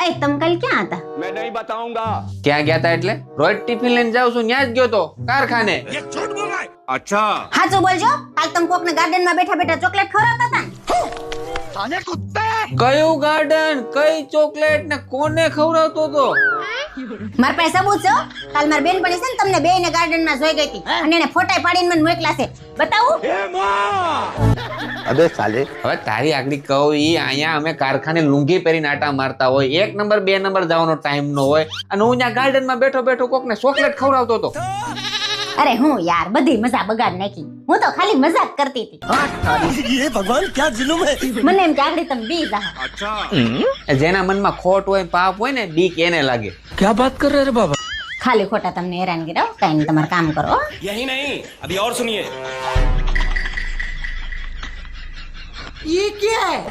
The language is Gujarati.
એ તમ કાલ ક્યાં હતા? मैं नहीं बताऊंगा। ક્યાં ગયા તા એટલે રોજ ટિફિન લઈને જાઉં છું ત્યાં જ ગયો તો કારખાને. अच्छा સાચું બોલજો, કાલ તમ કોકને ગાર્ડનમાં બેઠા બેઠા ચોકલેટ ખવડાવતા હતા ને? કયું ગાર્ડન કઈ ચોકલેટ ને કોને ખવડાવતો તો? મારા પાસે સબૂત છે હો. કાલ મારી બેનપણી છે ને તમને બેયને ગાર્ડનમાં જોઈ ગઈ હતી અને એને ફોટા પાડીને મને મોકલા છે. બતાવું? अबे साले હવે તારી આગળ કહું ઈ અહીંયા અમે કારખાને લુંગી પહેરીને આટા મારતા હોય, 1 નંબર 2 નંબર જવાનો ટાઈમ નો હોય અને હું ત્યાં ગાર્ડન માં બેઠો બેઠો કોકને ચોકલેટ ખવડાવતો હતો. અરે હું યાર બધી મજા બગાડ નાખી. હું તો ખાલી મજાક કરતી હતી. ये भगवान क्या जुलुम है મને એમ કે આગળ તમે બી જા. अच्छा જેના મનમાં ખોટ હોય પાપ હોય ને બીક એને લાગે. क्या बात कर रहे रे बाबा ખાલી ખોટા તમને હેરાન કર્યો. કઈ નહીં, તમારું કામ કરો હો. यही नहीं, अभी और सुनिए। ये क्या है?